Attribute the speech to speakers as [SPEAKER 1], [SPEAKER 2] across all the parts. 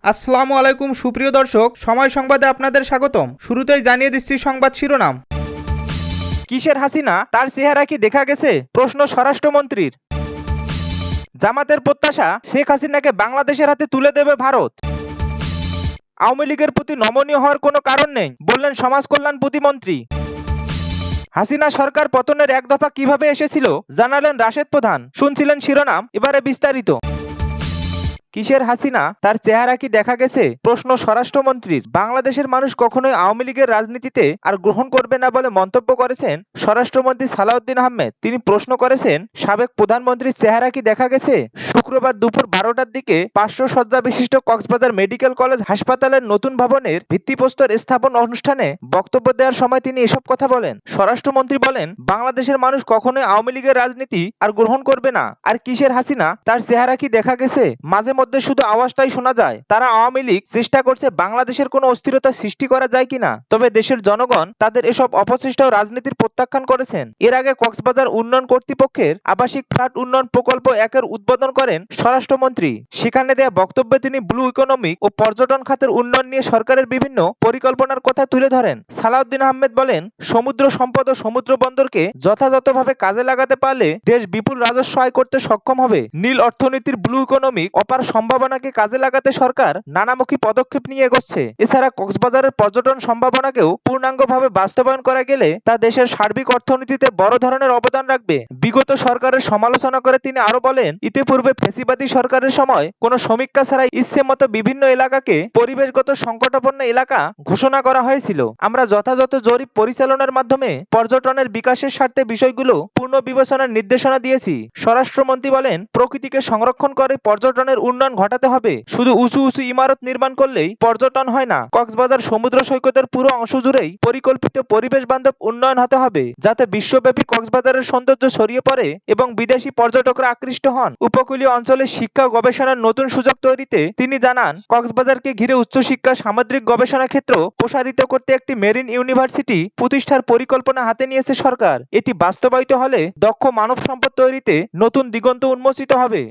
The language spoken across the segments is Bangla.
[SPEAKER 1] আসসালামু আলাইকুম সুপ্রিয় দর্শক, সময় সংবাদে আপনাদের স্বাগতম। শুরুতেই জানিয়ে দিচ্ছি সংবাদ শিরোনাম। কিসের হাসিনা, তার চেহারা কি দেখা গেছে? প্রশ্ন স্বরাষ্ট্রমন্ত্রীর। জামাতের প্রত্যাশা, শেখ হাসিনাকে বাংলাদেশের হাতে তুলে দেবে ভারত। আওয়ামী লীগের প্রতি নমনীয় হওয়ার কোনো কারণ নেই, বললেন সমাজ কল্যাণ প্রতিমন্ত্রী। হাসিনা সরকার পতনের এক দফা কিভাবে এসেছিল জানালেন রাশেদ প্রধান। শুনছিলেন শিরোনাম, এবারে বিস্তারিত। কিসের হাসিনা, তার চেহারা কি দেখা গেছে? প্রশ্ন স্বরাষ্ট্রমন্ত্রীর। বাংলাদেশের মানুষ কখনোই আওয়ামী লীগের রাজনীতিতে আর গ্রহণ করবে না বলে মন্তব্য করেছেন স্বরাষ্ট্রমন্ত্রী সালাউদ্দিন আহমেদ। তিনি প্রশ্ন করেছেন, সাবেক প্রধানমন্ত্রীর চেহারা কি দেখা গেছে? শুক্রবার দুপুর 12টার দিকে 500 শয্যা বিশিষ্ট কক্সবাজার মেডিকেল কলেজ হাসপাতালের নতুন ভবনের ভিত্তিপ্রস্তর স্থাপন অনুষ্ঠানে বক্তব্য দেওয়ার সময় তিনি এসব কথা বলেন। স্বরাষ্ট্রমন্ত্রী বলেন, বাংলাদেশের মানুষ কখনোই আওয়ামী লীগের রাজনীতি আর গ্রহণ করবে না। আর কিসের হাসিনা, তার চেহারা কি দেখা গেছে? মাঝে মধ্যে শুধু আওয়াজটাই শোনা যায়, তারা আওয়ামী লীগ চেষ্টা করছে বাংলাদেশের কোনো অস্থিরতা সৃষ্টি করা যায় কিনা। তবে দেশের জনগণ তাদের এসব অপচেষ্টা ও রাজনীতির প্রত্যাখ্যান করেছেন। এর আগে কক্সবাজার উন্নয়ন কর্তৃপক্ষের আবাসিক ফ্ল্যাট উন্নয়ন প্রকল্প 1-এর উদ্বোধন করেন স্বরাষ্ট্রমন্ত্রী। সেখানে দেয়া বক্তব্যে তিনি ব্লু ইকোনমিক ও পর্যটন খাতের উন্নয়ন নিয়ে সরকারের বিভিন্ন পরিকল্পনার কথা তুলে ধরেন। সালাউদ্দিন আহমেদ বলেন, সমুদ্র সম্পদ ও সমুদ্র বন্দরকে যথাযথভাবে কাজে লাগাতে পারলে দেশ বিপুল রাজস্ব আয় করতে সক্ষম হবে। নীল অর্থনীতির ব্লু ইকোনমিক অপার সম্ভাবনাকে কাজে লাগাতে সরকার নানামুখী পদক্ষেপ নিয়ে এগোচ্ছে। এছাড়া কক্সবাজারের পর্যটন সম্ভাবনাকেও পূর্ণাঙ্গভাবে বাস্তবায়ন করা গেলে তা দেশের সার্বিক অর্থনীতিতে বড় ধরনের অবদান রাখবে। বিগত সরকারের সমালোচনা করে তিনি আরো বলেন, ইতিপূর্বে ফ্যাসিবাদী সরকারের সময় কোনো সমীক্ষা ছাড়াই ইচ্ছে মতো বিভিন্ন এলাকাকে পরিবেশগত সংকটাপন্ন এলাকা ঘোষণা করা হয়েছিল। আমরা যথাযথ জরিপ পরিচালনার মাধ্যমে পর্যটনের বিকাশের স্বার্থে বিষয়গুলো পূর্ণ বিবেচনার নির্দেশনা দিয়েছি। স্বরাষ্ট্রমন্ত্রী বলেন, প্রকৃতিকে সংরক্ষণ করে পর্যটনের উন্নয়ন ঘটাতে হবে। শুধু উঁচু উঁচু ইমারত নির্মাণ করলেই পর্যটন হয় না। কক্সবাজার সমুদ্র সৈকতের পুরো অংশ জুড়েই পরিকল্পিত পরিবেশ বান্ধব উন্নয়ন হতে হবে, যাতে বিশ্বব্যাপী কক্সবাজারের সৌন্দর্য ছড়িয়ে পড়ে এবং বিদেশি পর্যটকরা আকৃষ্ট হন। উপকূলীয় অঞ্চলে শিক্ষা ও গবেষণার নতুন সুযোগ তৈরিতে তিনি জানান, কক্সবাজারকে ঘিরে উচ্চশিক্ষা সামুদ্রিক গবেষণা ক্ষেত্র প্রসারিত করতে একটি মেরিন ইউনিভার্সিটি প্রতিষ্ঠার পরিকল্পনা হাতে নিয়েছে সরকার। এটি বাস্তবায়িত হলে দক্ষ মানব সম্পদ তৈরিতে নতুন দিগন্ত উন্মোচিত হবে।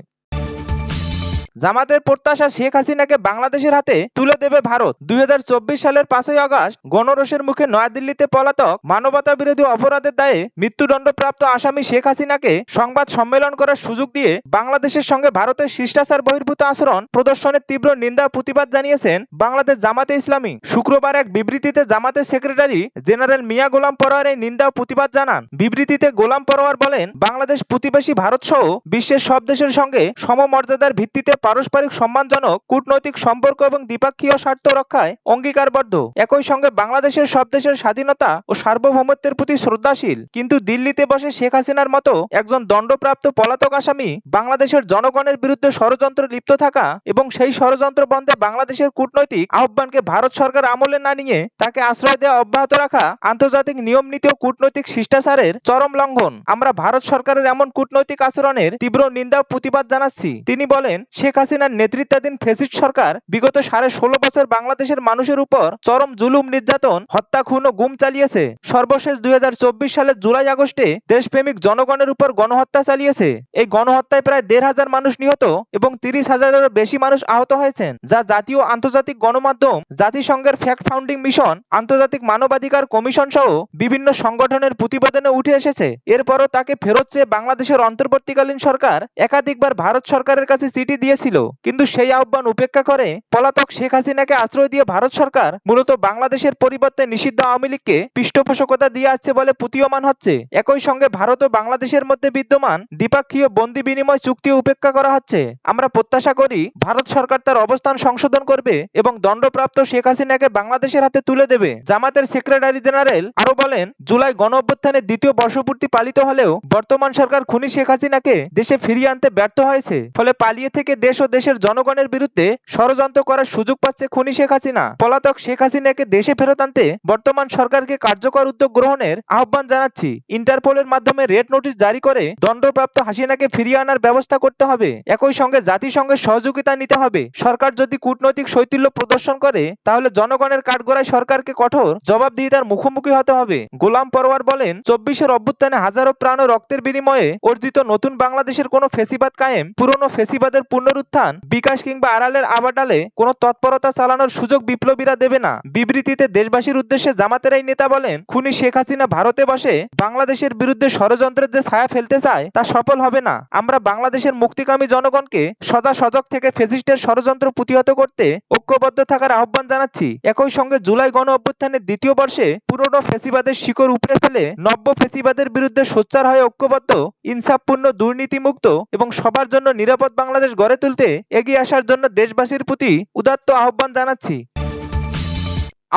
[SPEAKER 1] জামাতের প্রত্যাশা, শেখ হাসিনাকে বাংলাদেশের হাতে তুলে দেবে ভারত। 2024 সালের 5ই আগস্ট গণরোষের মুখে নয়াদিল্লিতে পলাতক মানবতা বিরোধী অপরাধের দায়ে মৃত্যুদণ্ডপ্রাপ্ত আসামি শেখ হাসিনাকে সংবাদ সম্মেলন করার সুযোগ দিয়ে বাংলাদেশের সঙ্গে ভারতের শিষ্টাচার বহির্ভূত আচরণ প্রদর্শনের তীব্র নিন্দা প্রতিবাদ জানিয়েছেন বাংলাদেশ জামাতে ইসলামী। শুক্রবার এক বিবৃতিতে জামাতের সেক্রেটারি জেনারেল মিয়া গোলাম পরোয়ার এই নিন্দা ও প্রতিবাদ জানান। বিবৃতিতে গোলাম পরোয়ার বলেন, বাংলাদেশ প্রতিবেশী ভারত সহ বিশ্বের সব দেশের সঙ্গে সমমর্যাদার ভিত্তিতে পারস্পরিক সম্মানজনক কূটনৈতিক সম্পর্ক এবং দ্বিপাক্ষিক স্বার্থ রক্ষায় অঙ্গীকারবদ্ধ। একই সঙ্গে বাংলাদেশের সব দেশের স্বাধীনতা ও সার্বভৌমত্বের প্রতি শ্রদ্ধাশীল। কিন্তু দিল্লিতে বসে শেখ হাসিনার মতো একজন দণ্ডপ্রাপ্ত পলাতক আসামি বাংলাদেশের জনগণের বিরুদ্ধে ষড়যন্ত্রে লিপ্ত থাকা এবং সেই ষড়যন্ত্র বন্ধে বাংলাদেশের কূটনৈতিক আহ্বানকে ভারত সরকার আমলে না নিয়ে তাকে আশ্রয় দেওয়া অব্যাহত রাখা আন্তর্জাতিক নিয়ম নীতি ও কূটনৈতিক শিষ্টাচারের চরম লঙ্ঘন। আমরা ভারত সরকারের এমন কূটনৈতিক আচরণের তীব্র নিন্দা ও প্রতিবাদ জানাচ্ছি। তিনি বলেন, শেখ হাসিনার নেতৃত্বাধীন ফ্যাসিস্ট সরকার বিগত 16.5 বছর বাংলাদেশের মানুষের উপর চরম জুলুম, নির্যাতন, হত্যা, খুন ও গুম চালিয়েছে। সর্বশেষ 2024 সালের জুলাই আগস্টে দেশপ্রেমিক জনগণের উপর গণহত্যা চালিয়েছে। এই গণহত্যায় প্রায় 1,500 মানুষ নিহত এবং 30,000-এরও বেশি মানুষ আহত হয়েছেন, যা জাতীয় আন্তর্জাতিক গণমাধ্যম, জাতিসংঘের ফ্যাক্ট ফাউন্ডিং মিশন, আন্তর্জাতিক মানবাধিকার কমিশন সহ বিভিন্ন সংগঠনের প্রতিবেদনে উঠে এসেছে। এরপরও তাকে ফেরত চেয়ে বাংলাদেশের অন্তর্বর্তীকালীন সরকার একাধিকবার ভারত সরকারের কাছে চিঠি দিয়েছিল, কিন্তু সেই আহ্বান উপেক্ষা করে পলাতক শেখ হাসিনাকে আশ্রয় দিয়ে ভারত সরকার মূলত বাংলাদেশের পরিবর্তে নিষিদ্ধ আওয়ামী লীগকে পৃষ্ঠপোষকতা দিয়ে আসছে বলে প্রতীয়মান হচ্ছে। একই সঙ্গে ভারত ও বাংলাদেশের মধ্যে বিদ্যমান দ্বিপাক্ষিক বন্দি বিনিময় চুক্তি উপেক্ষা করা হচ্ছে। আমরা প্রত্যাশা করি ভারত সরকার তার অবস্থান সংশোধন করবে এবং দণ্ডপ্রাপ্ত শেখ হাসিনাকে বাংলাদেশের হাতে তুলে দেবে। জামাতের সেক্রেটারি জেনারেল আরো বলেন, জুলাই গণঅভ্যুত্থানের দ্বিতীয় বর্ষপূর্তি পালিত হলেও বর্তমান সরকার খুনি শেখ হাসিনাকে দেশে ফিরিয়ে আনতে ব্যর্থ হয়েছে। ফলে পালিয়ে থেকে দেশ ও দেশের জনগণের বিরুদ্ধে ষড়যন্ত্র করার সুযোগ পাচ্ছে খুনি শেখ হাসিনা। পলাতক শেখ হাসিনাকে দেশে ফেরত আনতে বর্তমান সরকারকে কার্যকর উদ্যোগ গ্রহণের আহ্বান জানাচ্ছি। ইন্টারপোলের মাধ্যমে রেড নোটিশ জারি করে দণ্ডপ্রাপ্ত হাসিনাকে ফিরিয়ে আনার ব্যবস্থা করতে হবে। একই সঙ্গে জাতিসংঘের সহযোগিতা নিতে হবে। সরকার যদি কূটনৈতিক শৈথিল্য প্রদর্শন করে তাহলে জনগণের কাঠগড়ায় সরকারকে কঠোর জবাবদিহিতার মুখোমুখি হতে হবে। গোলাম পরোয়ার বলেন, 24-এর অভ্যুত্থানে হাজারো প্রাণ ও রক্তের বিনিময়ে অর্জিত নতুন বাংলাদেশের কোনো ফেসিবাদ কায়েম, পুরনো ফেসিবাদের পুনরুত্থান উত্থান বিকাশ কিংবা আড়ালের আবাডালে কোনো তৎপরতা চালানোর সুযোগ বিপ্লবীরা দেবে না। বিবৃতিতে দেশবাসীর উদ্দেশ্যে জামাতের এই নেতা বলেন, খুনি শেখ হাসিনা ভারতে বসে বাংলাদেশের বিরুদ্ধে ষড়যন্ত্রের যে ছায়া ফেলতে চায় তা সফল হবে না। আমরা বাংলাদেশের মুক্তিকামী জনগণকে সদা সজাগ থেকে ফ্যাসিস্টের ষড়যন্ত্র প্রতিহত করতে ঐক্যবদ্ধ থাকার আহ্বান জানাচ্ছি। একই সঙ্গে জুলাই গণ অভ্যুত্থানের দ্বিতীয় বর্ষে পুরনো ফ্যাসিবাদের শিকড় উপড়ে ফেলে নব্য ফ্যাসিবাদের বিরুদ্ধে সোচ্চার হয়ে ঐক্যবদ্ধ, ইনসাফপূর্ণ, দুর্নীতিমুক্ত এবং সবার জন্য নিরাপদ বাংলাদেশ গড়ে তুলতে এগিয়ে আসার জন্য দেশবাসীর প্রতি উদাত্ত আহ্বান জানাচ্ছি।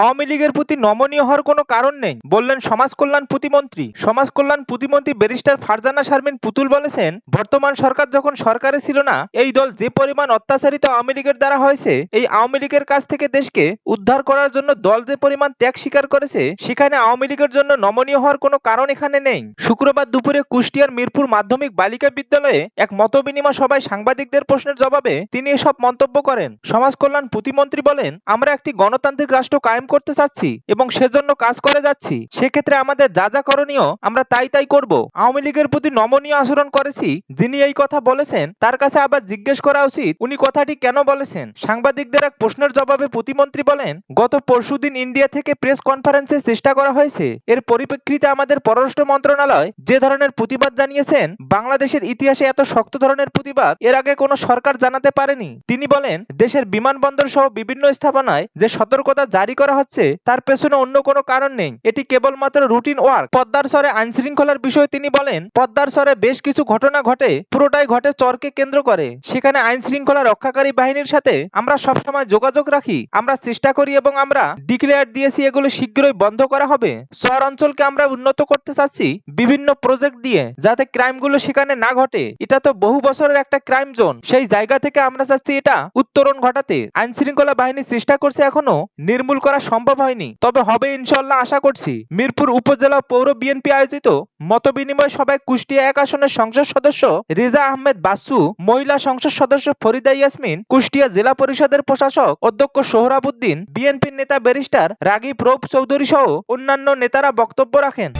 [SPEAKER 1] আওয়ামী লীগের প্রতি নমনীয় হওয়ার কোনো কারণ নেই, বললেন সমাজ কল্যাণ প্রতিমন্ত্রী। সমাজ কল্যাণ প্রতিমন্ত্রী ব্যারিস্টার ফারজানা শারমিন পুতুল বলেছেন, বর্তমান সরকার যখন সরকারে ছিল না, এই দল যে পরিমাণ অত্যাচারিত আওয়ামী লীগের দ্বারা হয়েছে, এই আওয়ামী লীগের কাছ থেকে দেশকে উদ্ধার করার জন্য দল যে পরিমাণ ত্যাগ স্বীকার করেছে, সেখানে আওয়ামী লীগের জন্য নমনীয় হওয়ার কোনো কারণ এখানে নেই। শুক্রবার দুপুরে কুষ্টিয়ার মিরপুর মাধ্যমিক বালিকা বিদ্যালয়ে এক মতবিনিময় সভায় সাংবাদিকদের প্রশ্নের জবাবে তিনি এসব মন্তব্য করেন। সমাজ কল্যাণ প্রতিমন্ত্রী বলেন, আমরা একটি গণতান্ত্রিক রাষ্ট্র কায়েম করতে চাচ্ছি এবং সেজন্য কাজ করে যাচ্ছি। সেক্ষেত্রে আমাদের যা যা করণীয় আমরা তাই করব। আওয়ামী লীগের প্রতি নমনীয় আচরণ করেছি। যিনি এই কথা বলেছেন তার কাছে আবার জিজ্ঞেস করা উচিত উনি কথাটি কেন বলেছেন। সাংবাদিকদের এক প্রশ্নের জবাবে প্রতিমন্ত্রী বলেন, গত পরশুদিন ইন্ডিয়া থেকে প্রেস কনফারেন্সের চেষ্টা করা হয়েছে। এর পরিপ্রেক্ষিতে আমাদের পররাষ্ট্র মন্ত্রণালয় যে ধরনের প্রতিবাদ জানিয়েছেন, বাংলাদেশের ইতিহাসে এত শক্ত ধরনের প্রতিবাদ এর আগে কোনো সরকার জানাতে পারেনি। তিনি বলেন, দেশের বিমানবন্দর সহ বিভিন্ন স্থাপনায় যে সতর্কতা জারি করা হচ্ছে তার পেছনে অন্য কোনো কারণ নেই, এটি কেবলমাত্র রুটিন ওয়ার্ক। পদ্মার চরে আইন শৃঙ্খলার বিষয়ে তিনি বলেন, পদ্মার চরে বেশ কিছু ঘটনা ঘটে, পুরোটাই ঘটে চরকে কেন্দ্র করে। সেখানে আইন শৃঙ্খলা রক্ষাকারী বাহিনীর সাথে আমরা সবসময় যোগাযোগ রাখি, আমরা চেষ্টা করি এবং আমরা ডিক্লেয়ার দিয়েছি এগুলো শীঘ্রই বন্ধ করা হবে। চর অঞ্চলকে আমরা উন্নত করতে চাচ্ছি বিভিন্ন প্রজেক্ট দিয়ে, যাতে ক্রাইমগুলো সেখানে না ঘটে। এটা তো বহু বছরের একটা ক্রাইম জোন, সেই জায়গা থেকে আমরা চাচ্ছি এটা উত্তরণ ঘটাতে। আইন শৃঙ্খলা বাহিনী চেষ্টা করছে, এখনো নির্মূল করা সম্ভব হয়নি, তবে হবে ইনশাআল্লাহ, আশা করছি। মিরপুর উপজেলা পৌর বিএনপি আয়োজিত মতবিনিময় সভায় কুষ্টিয়া 1 আসনের সংসদ সদস্য রেজা আহমেদ বাচ্চু, মহিলা সংসদ সদস্য ফরিদা ইয়াসমিন, কুষ্টিয়া জেলা পরিষদের প্রশাসক অধ্যক্ষ সোহরাবুদ্দিন, বিএনপির নেতা ব্যারিস্টার রাগীব রৌফ চৌধুরী সহ অন্যান্য নেতারা বক্তব্য রাখেন।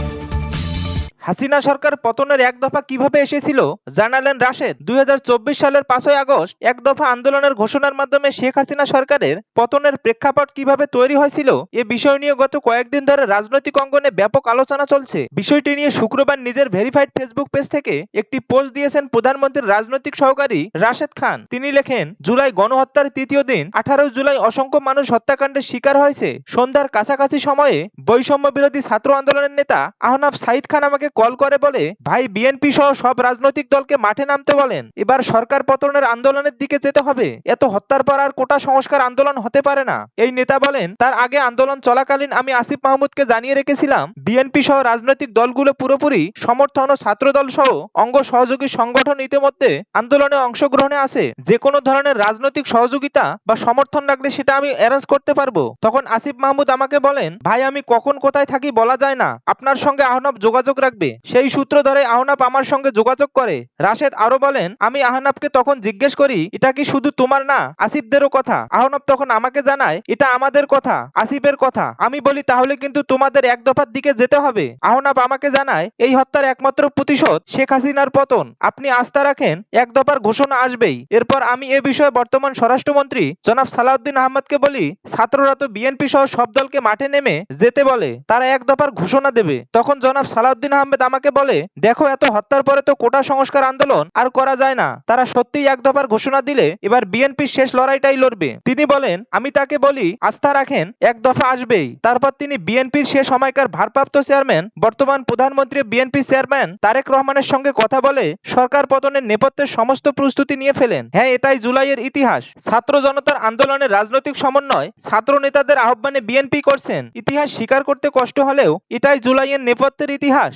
[SPEAKER 1] হাসিনা সরকার পতনের এক দফা কিভাবে এসেছিল জানালেন রাশেদ। 2024 সালের 5ই আগস্ট এক দফা আন্দোলনের ঘোষণার মাধ্যমে শেখ হাসিনা সরকারের পতনের প্রেক্ষাপট কিভাবে তৈরি হয়েছিল এ বিষয় নিয়ে গত কয়েকদিন ধরে রাজনৈতিক অঙ্গনে ব্যাপক আলোচনা চলছে। বিষয়টি নিয়ে শুক্রবার নিজের ভেরিফাইড ফেসবুক পেজ থেকে একটি পোস্ট দিয়েছেন প্রধানমন্ত্রীর রাজনৈতিক সহকারী রাশেদ খান। তিনি লেখেন, জুলাই গণহত্যার তৃতীয় দিন 18 জুলাই অসংখ্য মানুষ হত্যাকাণ্ডের শিকার হয়েছে। সন্ধ্যার কাছাকাছি সময়ে বৈষম্য বিরোধী ছাত্র আন্দোলনের নেতা আহনাফ সাঈদ খান আমাকে কল করে বলে, ভাই বিএনপি সহ সব রাজনৈতিক দলকে মাঠে নামতে বলেন, এবার সরকার পতনের আন্দোলনের দিকে যেতে হবে। এত হত্যার পর আর কোটা সংস্কার আন্দোলন হতে পারে না। এই নেতা বলেন, তার আগে আন্দোলন চলাকালীন আমি আসিফ মাহমুদকে জানিয়ে রেখেছিলাম বিএনপি সহ রাজনৈতিক দলগুলো পুরোপুরি সমর্থন ও ছাত্রদল সহ অঙ্গ সহযোগী সংগঠন ইতিমধ্যে আন্দোলনে অংশগ্রহণে আছে। যে কোনো ধরনের রাজনৈতিক সহযোগিতা বা সমর্থন রাখলে সেটা আমি অ্যারেঞ্জ করতে পারবো। তখন আসিফ মাহমুদ আমাকে বলেন, ভাই আমি কখন কোথায় থাকি বলা যায় না, আপনার সঙ্গে আহনাফ যোগাযোগ রাখবে। সেই সূত্র ধরে আহনাফ আমার সঙ্গে যোগাযোগ করে। রাশেদ আরো বলেন, আমি আহনাফকে তখন জিজ্ঞেস করি, এটা কি শুধু তোমার না, আসিফদেরও কথা? আহনাফ তখন আমাকে জানায়, এটা আমাদের কথা, আসিফের কথা। আমি বলি, তাহলে কিন্তু তোমাদের এক দফার দিকে যেতে হবে। আহনাফ আমাকে জানায়, এই হত্যার একমাত্র প্রতিশোধ শেখ হাসিনার পতন। আপনি আস্থা রাখেন, এক দফার ঘোষণা আসবেই। এরপর আমি এ বিষয়ে বর্তমান স্বরাষ্ট্রমন্ত্রী জনাব সালাউদ্দিন আহমদকে বলি, ছাত্ররা তো বিএনপি সহ সব দলকে মাঠে নেমে যেতে বলে, তারা এক দফার ঘোষণা দেবে। তখন জনাব সালাউদ্দিন আহমেদ আমাকে বলে, দেখো এত হত্যার পরে তো কোটা সংস্কার আন্দোলন আর করা যায় না, তারা সত্যিই এক দফার ঘোষণা দিলে এবার বিএনপির শেষ লড়াইটাই লড়বে। তিনি বলেন, আমি তাকে বলি, আস্থা রাখেন, এক দফা আসবেই। তারপর তিনি বিএনপির সে সময়কার ভারপ্রাপ্ত চেয়ারম্যান বর্তমান প্রধানমন্ত্রী বিএনপি চেয়ারম্যান তারেক রহমানের সঙ্গে কথা বলে সরকার পতনের নেপথ্যের সমস্ত প্রস্তুতি নিয়ে ফেলেন। হ্যাঁ, এটাই জুলাইয়ের ইতিহাস। ছাত্র জনতার আন্দোলনের রাজনৈতিক সমন্বয় ছাত্র নেতাদের আহ্বানে বিএনপি করছেন। ইতিহাস স্বীকার করতে কষ্ট হলেও এটাই জুলাইয়ের নেপথ্যের ইতিহাস।